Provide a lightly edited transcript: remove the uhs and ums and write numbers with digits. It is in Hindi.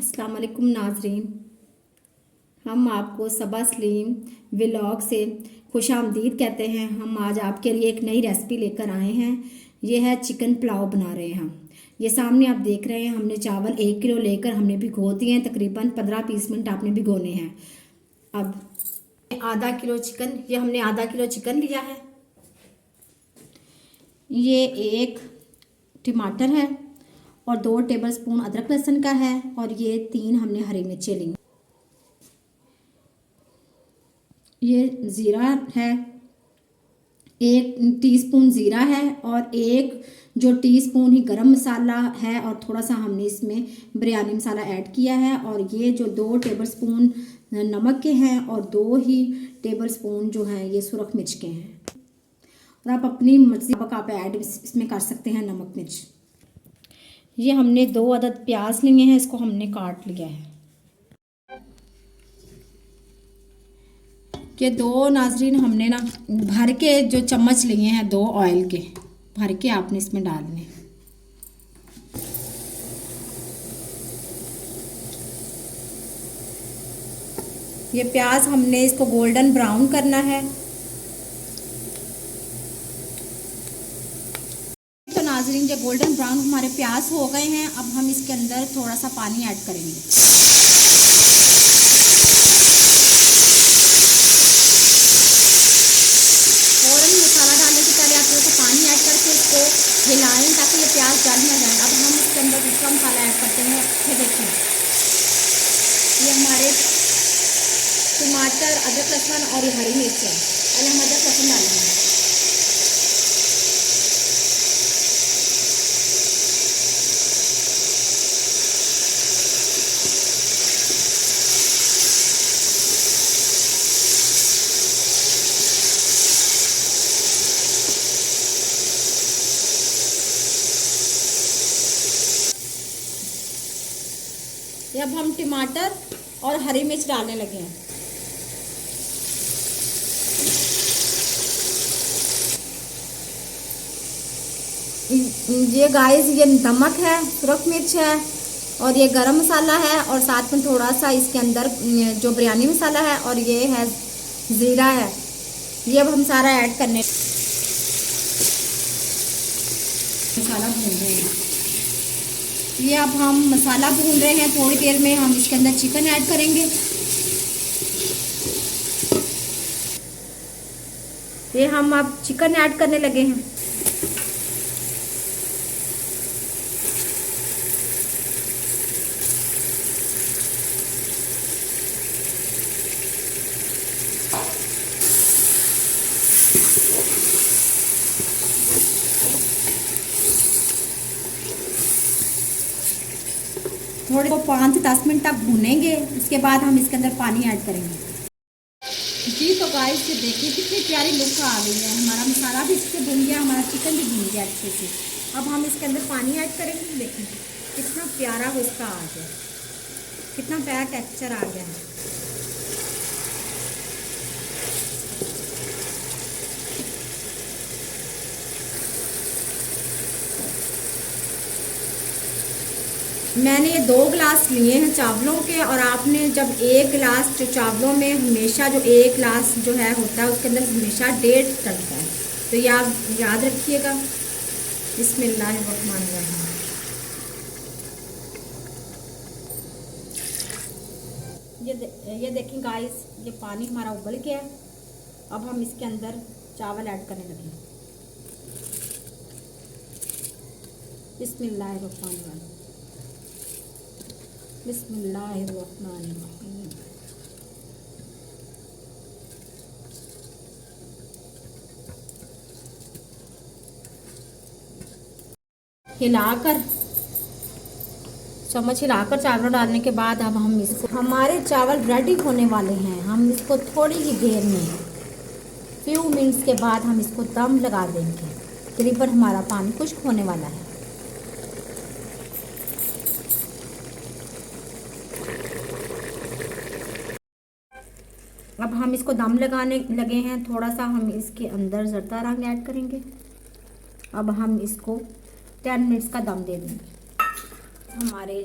अस्सलाम वालेकुम नाजरीन, हम आपको सबा सलीम व्लॉग से खुश आमदीद कहते हैं। हम आज आपके लिए एक नई रेसिपी लेकर आए हैं। ये है चिकन पुलाव बना रहे हैं हम। ये सामने आप देख रहे हैं, हमने चावल 1 किलो लेकर हमने भिगो दिए हैं। तकरीबन 15-20 मिनट आपने भिगोने हैं। अब आधा किलो चिकन, ये हमने आधा किलो चिकन लिया है। ये 1 टमाटर है और 2 टेबलस्पून अदरक लहसुन का है और ये 3 हमने हरी मिर्चें ली। ये ज़ीरा है, 1 टीस्पून ज़ीरा है और 1 जो टीस्पून ही गरम मसाला है और थोड़ा सा हमने इसमें बिरयानी मसाला ऐड किया है। और ये जो 2 टेबलस्पून नमक के हैं और 2 ही टेबलस्पून जो हैं ये सुरख मिर्च के हैं। और आप अपनी मर्जी का आप ऐड इसमें कर सकते हैं नमक मिर्च। ये हमने 2 अदद प्याज लिए हैं, इसको हमने काट लिया है। ये 2 नाजरीन हमने ना भर के जो चम्मच लिए हैं 2 ऑयल के, भर के आपने इसमें डालने। ये प्याज हमने इसको गोल्डन ब्राउन करना है। तो नाजरीन जो गोल्डन ब्राउन हमारे प्याज हो गए हैं, अब हम इसके अंदर थोड़ा सा पानी ऐड करेंगे। मसाला डालने से पहले आप थोड़ा सा पानी ऐड करके इसको हिलाएं ताकि ये प्याज जल ना जाए। अब हम इसके अंदर दूसरा मसाला ऐड करते हैं। ये देखें, ये हमारे टमाटर, अदरक लहसुन और ये हरी मिर्च है। पहले हम अदरक लहसुन डालेंगे। अब हम टमाटर और हरी मिर्च डालने लगे हैं। ये गाइस, ये नमक है, सुरख मिर्च है और ये गरम मसाला है और साथ में थोड़ा सा इसके अंदर जो बिरयानी मसाला है और ये है ज़ीरा है। ये अब हम सारा ऐड करने, मसाला भून रहे हैं। ये अब हम मसाला भून रहे हैं। थोड़ी देर में हम इसके अंदर चिकन ऐड करेंगे। ये हम अब चिकन ऐड करने लगे हैं। थोड़े को 5 से 10 मिनट तक भूनेंगे। उसके बाद हम इसके अंदर पानी ऐड करेंगे। जी तो गाइस, ये देखिए कितनी प्यारी लुक आ गई है। हमारा मसाला भी इससे भून गया, हमारा चिकन भी भून गया अच्छे से। अब हम इसके अंदर पानी ऐड करेंगे। देखिए कितना प्यारा इसका आ गया, कितना प्यारा टेक्सचर आ गया है। मैंने ये 2 गिलास लिए हैं चावलों के और आपने जब 1 गिलास जो चावलों में हमेशा जो 1 गिलास जो है होता है उसके अंदर हमेशा 1.5 डलता है, तो ये आप याद रखिएगा। बिस्मिल्लाहिर्रहमानिर्रहीम। ये देखें गाइस, ये पानी हमारा उबल गया। अब हम इसके अंदर चावल ऐड करने लगे। बिस्मिल्लाहिर्रहमानिर्रहीम, बिस्मिल्लाहिर्रहमानिर्रहीम। हिलाकर, चम्मच हिलाकर चावल डालने के बाद अब हम इसको, हमारे चावल रेडी होने वाले हैं। हम इसको थोड़ी ही देर में, फ्यू मिनट्स के बाद हम इसको दम लगा देंगे। तकरीबन हमारा पानी खुश्क होने वाला है। अब हम इसको दम लगाने लगे हैं। थोड़ा सा हम इसके अंदर ज़रदा रंग ऐड करेंगे। अब हम इसको 10 मिनट्स का दम दे देंगे। हमारे